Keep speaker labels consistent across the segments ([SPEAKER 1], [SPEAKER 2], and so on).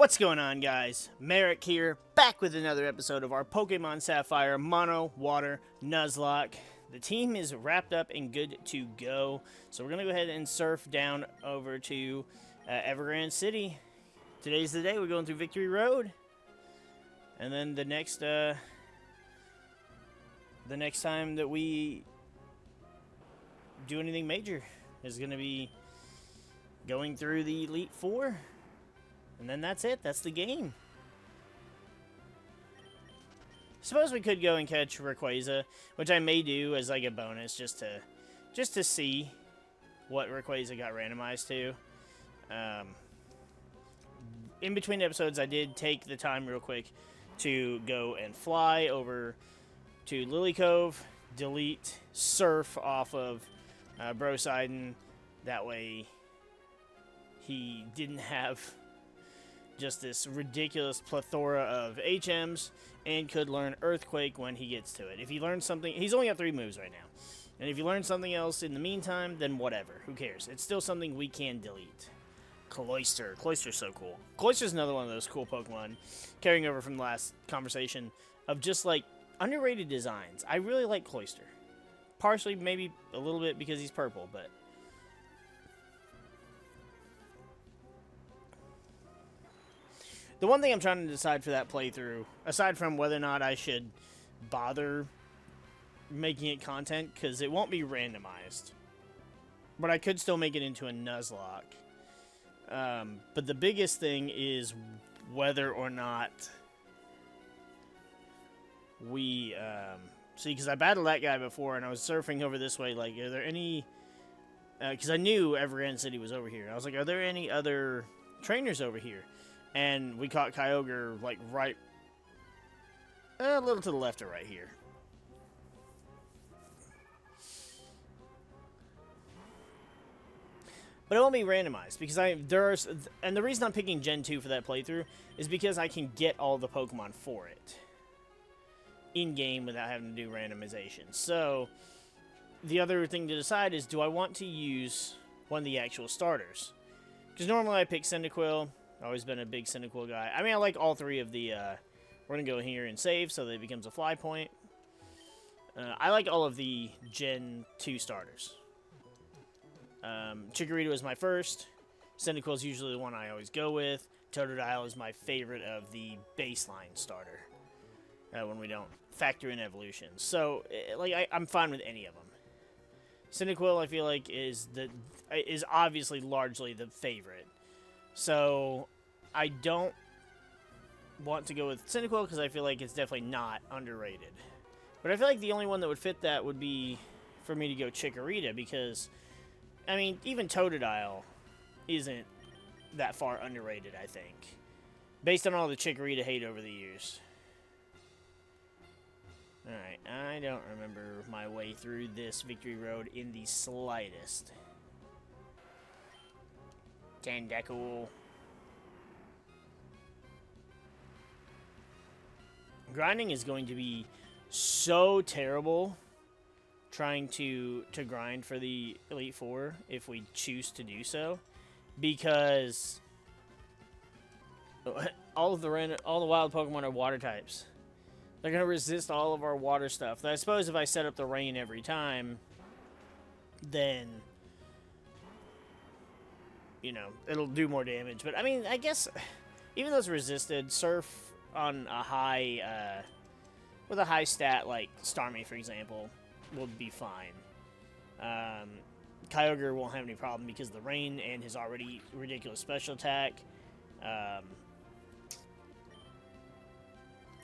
[SPEAKER 1] What's going on, guys? MariK here, back with another episode of our Pokemon Sapphire Mono Water Nuzlocke. The team is wrapped up and good to go, so we're going to go ahead and surf down over to Evergrande City. Today's the day. We're going through Victory Road, and then the next time that we do anything major is going to be going through the Elite Four. And then that's it. That's the game. Suppose we could go and catch Rayquaza, which I may do as like a bonus, just to see what Rayquaza got randomized to. In between episodes, I did take the time real quick to go and fly over to Lily Cove, delete Surf off of Brosidon. That way, he didn't have just this ridiculous plethora of HMs, and could learn Earthquake when he gets to it. If he learns something, he's only got 3 moves right now. And if he learns something else in the meantime, then whatever. Who cares? It's still something we can delete. Cloyster. Cloyster's so cool. Cloyster's another one of those cool Pokemon, carrying over from the last conversation, of just, like, underrated designs. I really like Cloyster. Partially, maybe a little bit because he's purple, but the one thing I'm trying to decide for that playthrough, aside from whether or not I should bother making it content, because it won't be randomized, but I could still make it into a Nuzlocke. But the biggest thing is whether or not we see, because I battled that guy before, and I was surfing over this way, like, are there any, because I knew Evergrande City was over here. I was like, are there any other trainers over here? And we caught Kyogre, like, right, a little to the left of right here. But it won't be randomized, because and the reason I'm picking Gen 2 for that playthrough is because I can get all the Pokemon for it in-game without having to do randomization. So, the other thing to decide is, do I want to use one of the actual starters? Because normally I pick Cyndaquil. Always been a big Cyndaquil guy. I mean, I like all 3 of the, we're going to go here and save so that it becomes a fly point. I like all of the Gen 2 starters. Chikorita is my first. Cyndaquil is usually the one I always go with. Totodile is my favorite of the baseline starter, when we don't factor in evolutions. So, like, I'm fine with any of them. Cyndaquil, I feel like, is obviously largely the favorite. So, I don't want to go with Cyndaquil because I feel like it's definitely not underrated. But I feel like the only one that would fit that would be for me to go Chikorita, because, I mean, even Totodile isn't that far underrated, I think, based on all the Chikorita hate over the years. Alright, I don't remember my way through this Victory Road in the slightest. Tentacool. Grinding is going to be so terrible trying to grind for the Elite Four if we choose to do so, because all the wild Pokemon are water types. They're going to resist all of our water stuff. I suppose if I set up the rain every time, then, you know, it'll do more damage. But, I mean, I guess, even though it's resisted, Surf on a high, with a high stat like Starmie, for example, will be fine. Kyogre won't have any problem because of the rain and his already ridiculous special attack.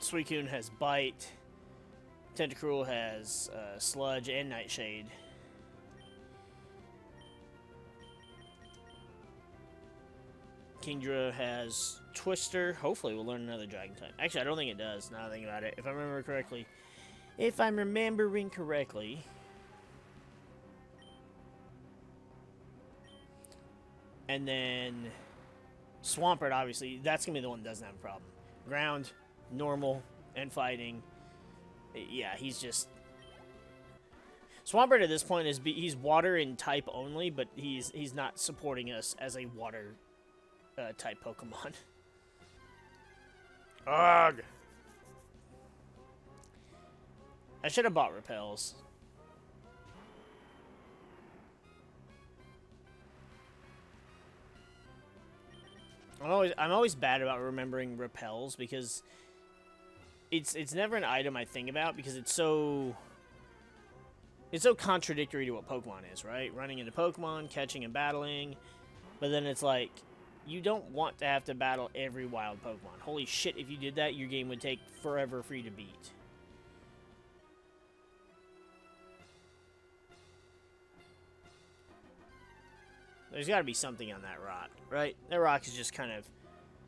[SPEAKER 1] Suicune has Bite. Tentacruel has Sludge and Nightshade. Kingdra has Twister. Hopefully we'll learn another Dragon type. Actually, I don't think it does, now that I think about it. If I remember correctly. If I'm remembering correctly. And then Swampert, obviously, that's going to be the one that doesn't have a problem. Ground, normal, and fighting. Yeah, he's just... Swampert at this point he's water and type only, but he's not supporting us as a water type Pokemon. Ugh. I should have bought repels. I'm always bad about remembering repels because it's never an item I think about because it's so contradictory to what Pokemon is, right? Running into Pokemon, catching and battling, but then it's like you don't want to have to battle every wild Pokemon. Holy shit, if you did that, your game would take forever for you to beat. There's got to be something on that rock, right? That rock is just kind of,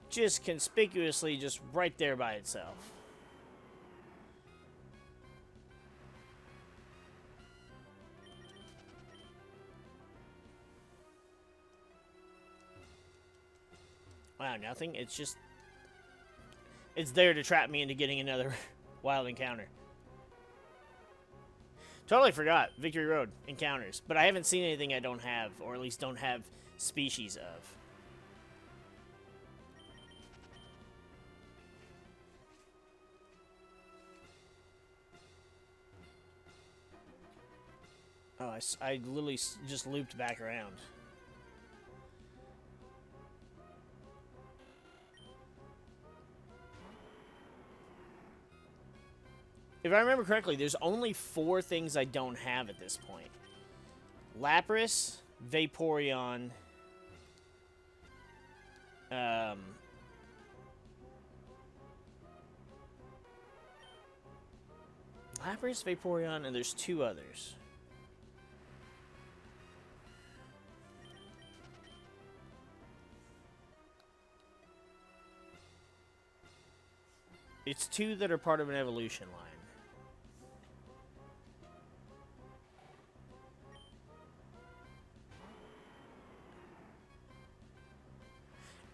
[SPEAKER 1] just conspicuously just right there by itself. Wow, nothing. It's just, it's there to trap me into getting another wild encounter. Totally forgot Victory Road encounters, but I haven't seen anything I don't have, or at least don't have species of. Oh, I literally just looped back around. If I remember correctly, there's only 4 things I don't have at this point. Lapras, Vaporeon, Lapras, Vaporeon, and there's 2 others. It's 2 that are part of an evolution line.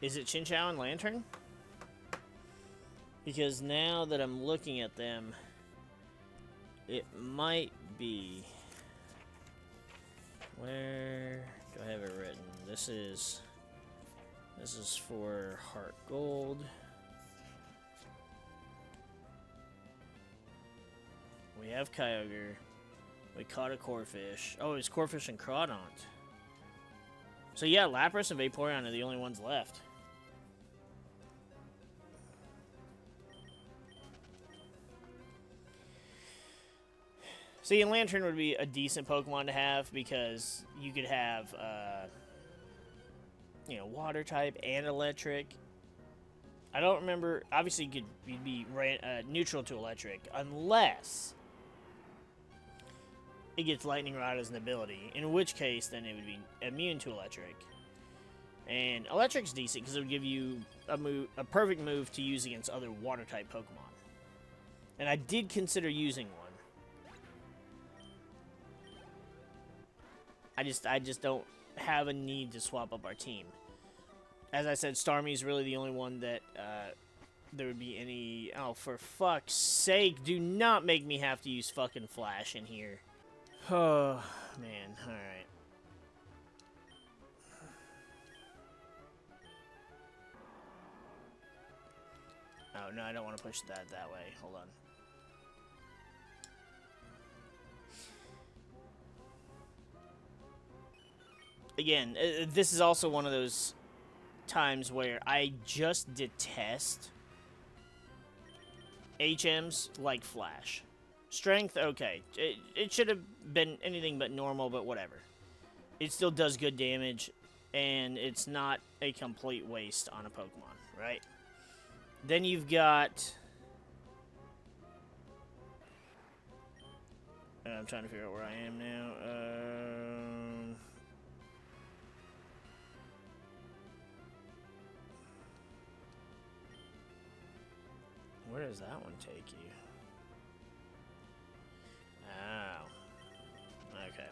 [SPEAKER 1] Is it Chinchou and Lantern? Because now that I'm looking at them, it might be. Where do I have it written? This is for Heart Gold. We have Kyogre. We caught a Corphish. Oh, it's Corphish and Crawdont. So yeah, Lapras and Vaporeon are the only ones left. See, and Lantern would be a decent Pokemon to have because you could have, you know, Water type and Electric. I don't remember. Obviously, you'd be neutral to Electric unless it gets Lightning Rod as an ability. In which case, then it would be immune to Electric. And Electric's decent because it would give you a perfect move to use against other Water type Pokemon. And I did consider using one. I just don't have a need to swap up our team. As I said, Starmie is really the only one that there would be any... Oh, for fuck's sake, do not make me have to use fucking Flash in here. Oh, man, alright. Oh, no, I don't want to push that way. Hold on. Again, this is also one of those times where I just detest HMs like Flash. Strength, okay. It should have been anything but normal, but whatever. It still does good damage, and it's not a complete waste on a Pokemon, right? Then you've got... I'm trying to figure out where I am now. Where does that one take you? Oh. Okay.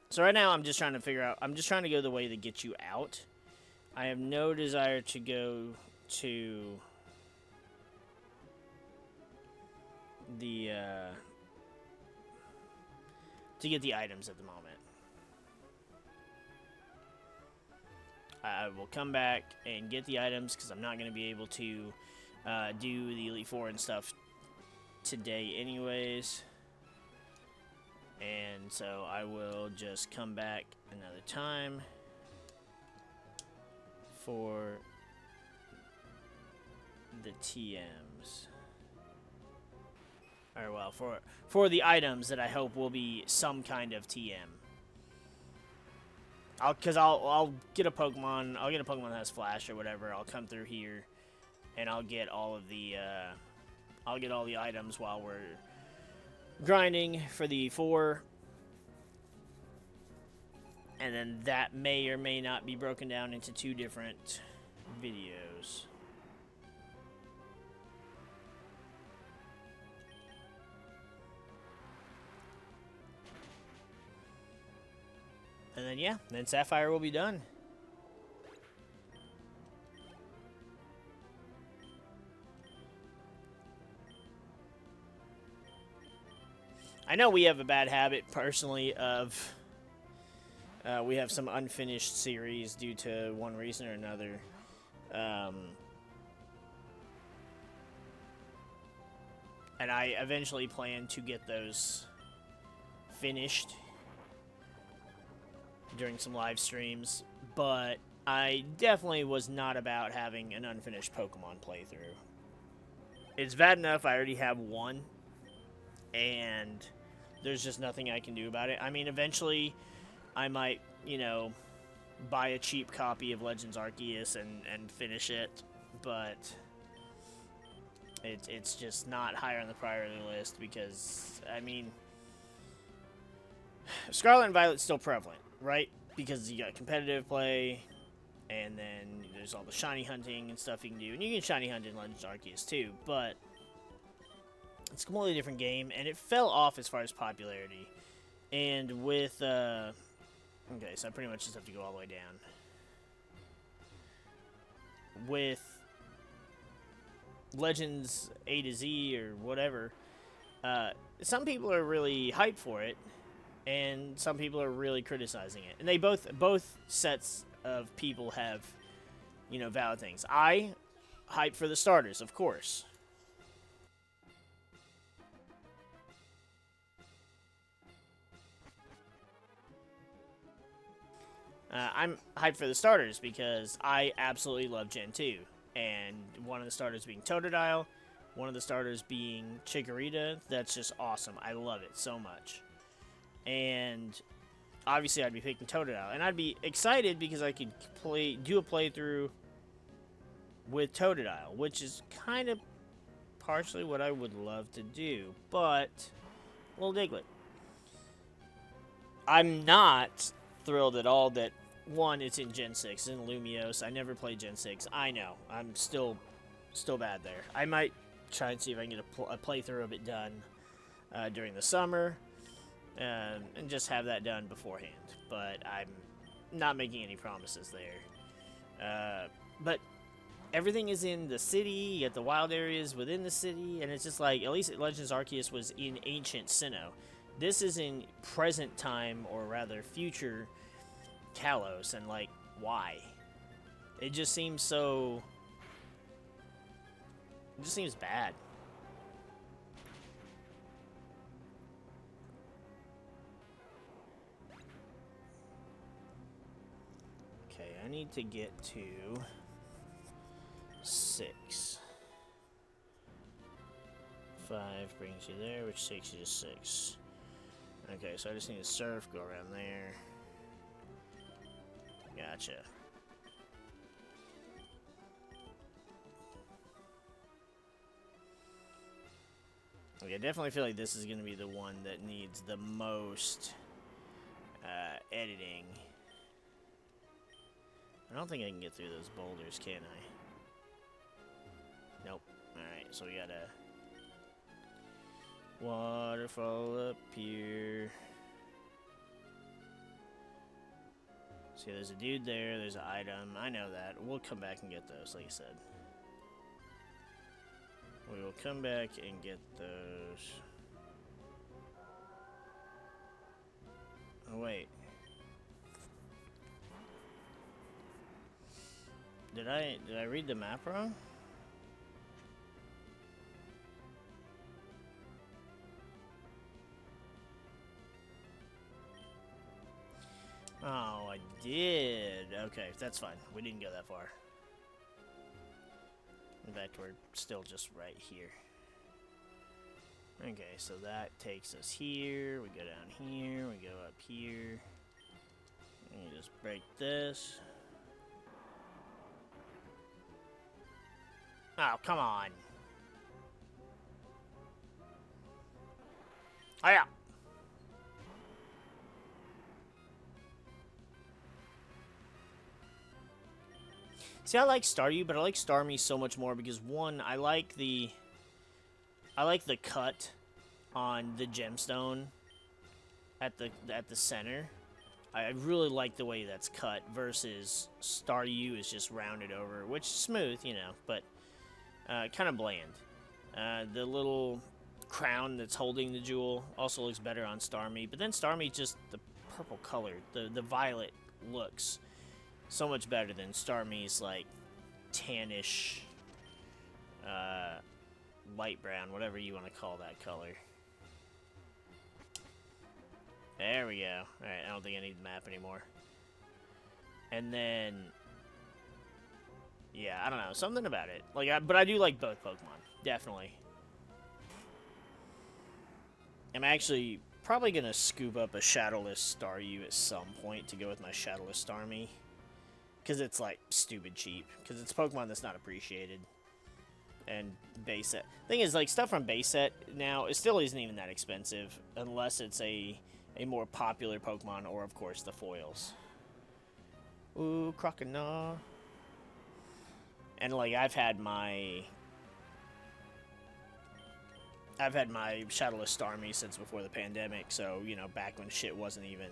[SPEAKER 1] So right now I'm just trying to figure out... I'm just trying to go the way that gets you out. I have no desire to go to... the, to get the items at the moment. I will come back and get the items because I'm not going to be able to do the Elite Four and stuff today anyways. And so I will just come back another time for the TMs. Or well, for the items that I hope will be some kind of TM. I'll get a Pokemon. I'll get a Pokemon that has Flash or whatever. I'll come through here, and I'll get all of the items while we're grinding for the 4. And then that may or may not be broken down into 2 different videos. And then, yeah, then Sapphire will be done. I know we have a bad habit, personally, of... we have some unfinished series due to one reason or another. And I eventually plan to get those finished during some live streams, but I definitely was not about having an unfinished Pokemon playthrough. It's bad enough I already have one, and there's just nothing I can do about it. I mean, eventually I might, you know, buy a cheap copy of Legends Arceus and finish it, but it's just not higher on the priority list because, I mean, Scarlet and Violet's still prevalent, right? Because you got competitive play, and then there's all the shiny hunting and stuff you can do. And you can shiny hunt in Legends Arceus too, but it's a completely different game, and it fell off as far as popularity. And with, okay, so I pretty much just have to go all the way down. With Legends A to Z or whatever, some people are really hyped for it, and some people are really criticizing it. And they both sets of people have, you know, valid things. I hype for the starters, of course. I'm hyped for the starters because I absolutely love Gen 2. And one of the starters being Totodile, one of the starters being Chikorita. That's just awesome. I love it so much. And obviously I'd be picking Totodile. And I'd be excited because I could do a playthrough with Totodile, which is kind of partially what I would love to do. But, little Diglett. I'm not thrilled at all that, one, it's in Gen 6, it's in Lumiose. I never played Gen 6. I know. I'm still bad there. I might try and see if I can get a playthrough of it done during the summer, and just have that done beforehand. But I'm not making any promises there. But everything is in the city, you get the wild areas within the city, and it's just like, at least Legends Arceus was in ancient Sinnoh. This is in present time, or rather future Kalos, and like, why? It just seems so... It just seems bad. Okay, I need to get to 6. 5 brings you there, which takes you to 6. Okay, so I just need to surf, go around there. Gotcha. Okay, I definitely feel like this is going to be the one that needs the most editing. I don't think I can get through those boulders, can I? Nope. Alright, so we got a waterfall up here. See, there's a dude there, there's an item. I know that. We'll come back and get those, like I said. We will come back and get those. Oh, wait. Did I read the map wrong? Oh, I did. Okay, that's fine. We didn't go that far. In fact, we're still just right here. Okay, so that takes us here. We go down here. We go up here. And you just break this. Oh, come on. Oh, yeah. See, I like Staryu, but I like Starmie so much more because, one, I like the cut on the gemstone at the center. I really like the way that's cut versus Staryu is just rounded over, which is smooth, you know, but kind of bland. The little crown that's holding the jewel also looks better on Starmie, but then Starmie just the purple color, the violet looks so much better than Starmie's, like, tannish, light brown, whatever you want to call that color. There we go. Alright, I don't think I need the map anymore. And then, yeah, I don't know, something about it. Like, but I do like both Pokemon, definitely. I'm actually probably going to scoop up a Shadowless Staryu at some point to go with my Shadowless Starmie. Because it's, like, stupid cheap. Because it's a Pokemon that's not appreciated. And base set. Thing is, like, stuff from base set now, it still isn't even that expensive. Unless it's a more popular Pokemon or, of course, the foils. Ooh, Croconaw. And, like, I've had my Shadowless Starmie since before the pandemic. So, you know, back when shit wasn't even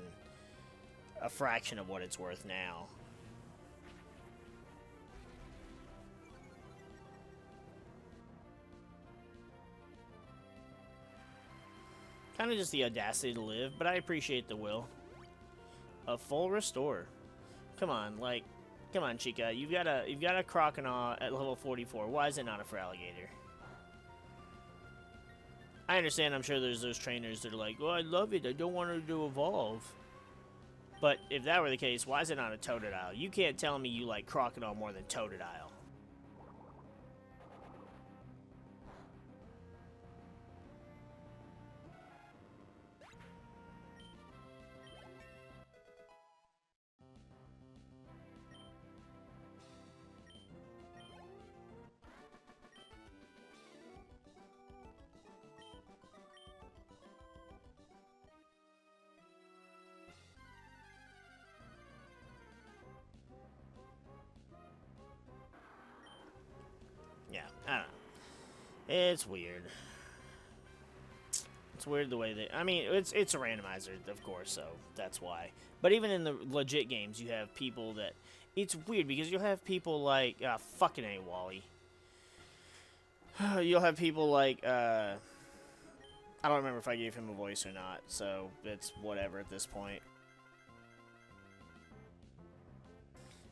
[SPEAKER 1] a fraction of what it's worth now. Kind of just the audacity to live, but I appreciate the will. A full restore. Come on, like, come on, Chica. You've got a Croconaw at level 44. Why is it not a Feraligatr? I understand. I'm sure there's those trainers that are like, "Oh, I love it. I don't want her to evolve." But if that were the case, why is it not a Totodile? You can't tell me you like Croconaw more than Totodile. Yeah, I don't know. It's weird. It's weird the way they... I mean, it's a randomizer, of course, so that's why. But even in the legit games, you have people that... It's weird, because you'll have people like... fucking A, Wally. You'll have people like... I don't remember if I gave him a voice or not, so it's whatever at this point.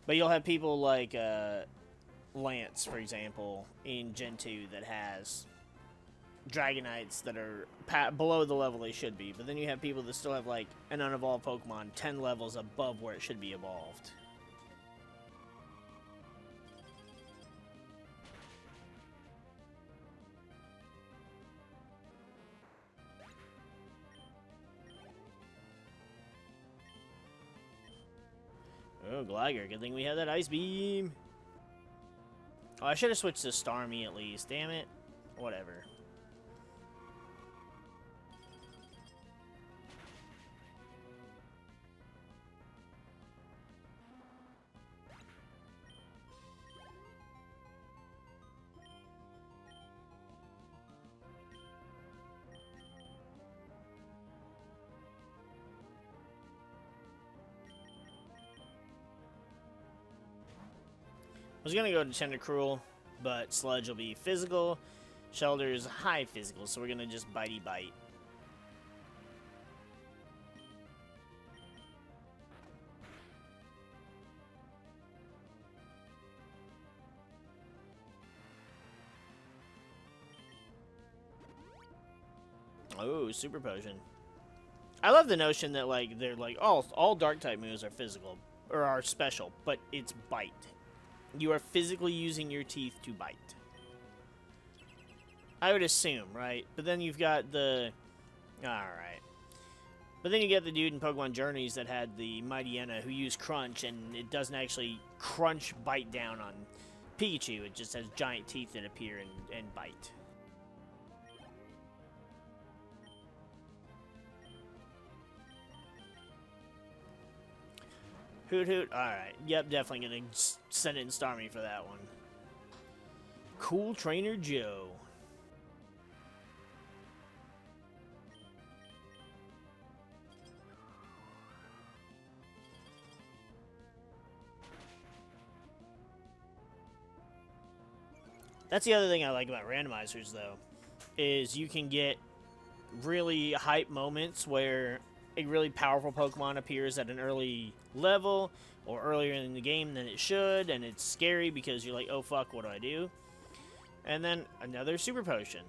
[SPEAKER 1] But you'll have people like... Lance, for example, in Gen 2 that has Dragonites that are below the level they should be. But then you have people that still have, like, an unevolved Pokemon 10 levels above where it should be evolved. Oh, Gligar. Good thing we had that Ice Beam. Oh, I should have switched to Starmie at least. Damn it. Whatever. I was going to go to Tentacruel, but Sludge will be physical. Shelter's high physical, so we're going to just bitey bite. Oh, super potion. I love the notion that, like, they're like, oh, all dark type moves are physical, or are special, but it's bite. You are physically using your teeth to bite. I would assume, right? But then you've got the... Alright. But then you get the dude in Pokemon Journeys that had the Mighty Enna who used Crunch, and it doesn't actually Crunch bite down on Pikachu. It just has giant teeth that appear and bite. Hoot Hoot. Alright. Yep, definitely gonna send it in Starmie for that one. Cool Trainer Joe. That's the other thing I like about randomizers, though, is you can get really hype moments where a really powerful Pokemon appears at an early level or earlier in the game than it should, and it's scary because you're like, oh fuck, what do I do? And then another Super Potion.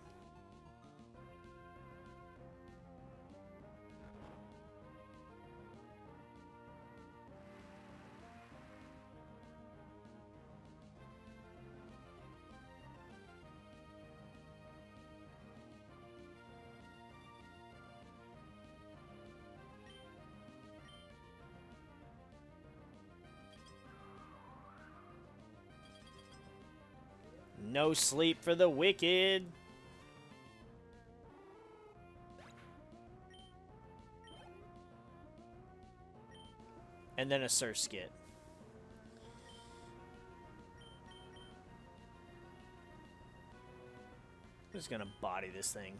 [SPEAKER 1] No sleep for the wicked. And then a Surskit. I'm just gonna body this thing.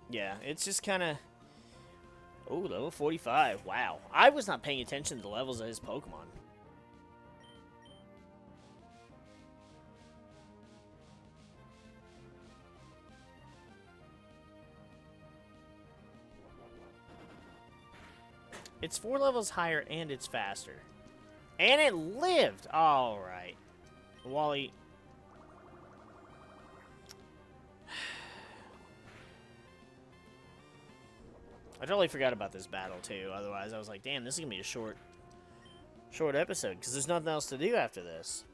[SPEAKER 1] Yeah, it's just kind of... Oh, level 45. Wow. I was not paying attention to the levels of his Pokemon. It's 4 levels higher and it's faster. And it lived! Alright. Wally... I totally forgot about this battle, too. Otherwise, I was like, damn, this is going to be a short episode, because there's nothing else to do after this.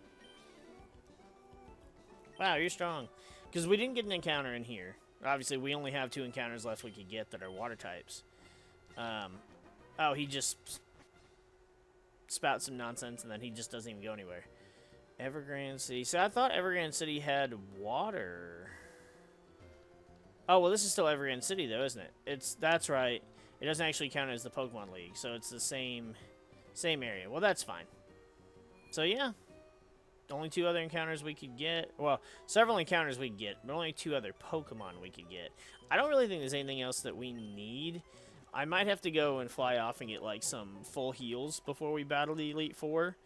[SPEAKER 1] Wow, you're strong. Because we didn't get an encounter in here. Obviously, we only have 2 encounters left we could get that are water types. Oh, he just spouts some nonsense, and then he just doesn't even go anywhere. Evergrande City. So I thought Evergrande City had water... Oh, well, this is still Evergrande City, though, isn't it? That's right. It doesn't actually count as the Pokemon League, so it's the same area. Well, that's fine. So, yeah. Only 2 other encounters we could get. Well, several encounters we could get, but only 2 other Pokemon we could get. I don't really think there's anything else that we need. I might have to go and fly off and get, like, some full heals before we battle the Elite Four.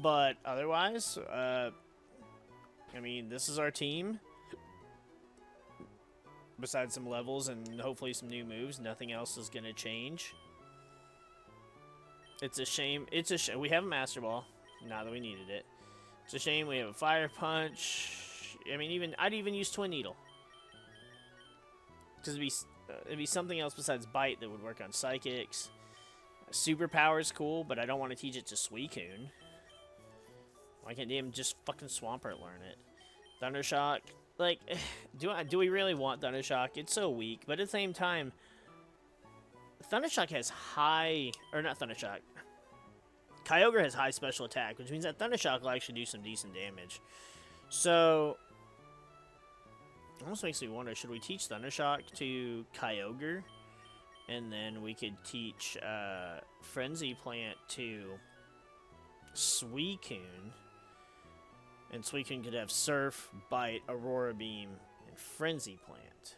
[SPEAKER 1] But otherwise, I mean, this is our team. Besides some levels and hopefully some new moves, nothing else is going to change. It's a shame. We have a Master Ball. Not that we needed it. It's a shame we have a Fire Punch. I mean, I'd even use Twin Needle. Because it'd be something else besides Bite that would work on Psychics. Superpower is cool, but I don't want to teach it to Suicune. Why can't they just fucking Swampert learn it? Thundershock. Like, do we really want Thundershock? It's so weak, but at the same time, Thundershock has high... Or not Thundershock. Kyogre has high special attack, which means that Thundershock will actually do some decent damage. So, it almost makes me wonder, should we teach Thundershock to Kyogre? And then we could teach Frenzy Plant to Suicune. And Suicune could have Surf, Bite, Aurora Beam, and Frenzy Plant.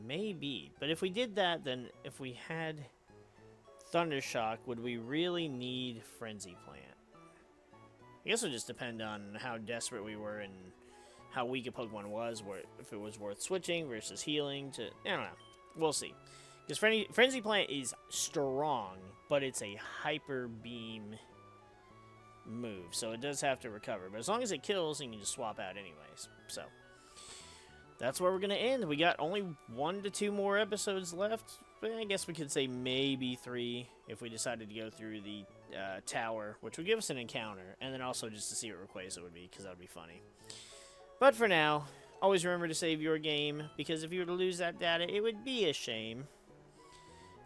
[SPEAKER 1] Maybe. But if we did that, then if we had Thundershock, would we really need Frenzy Plant? I guess it would just depend on how desperate we were and how weak a Pokemon was, if it was worth switching versus healing to... I don't know. We'll see. Because Frenzy Plant is strong, but it's a Hyper Beam... move, so it does have to recover. But as long as it kills, you can just swap out anyways. So that's where we're going to end. We got only 1 to 2 more episodes left. But I guess we could say maybe 3 if we decided to go through the tower, which would give us an encounter, and then also just to see what Rayquaza would be, because that would be funny. But for now, always remember to save your game, because if you were to lose that data, it would be a shame.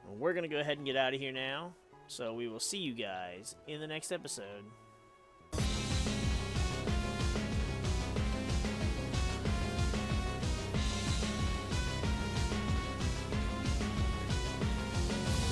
[SPEAKER 1] We're going to go ahead and get out of here now, so we will see you guys in the next episode.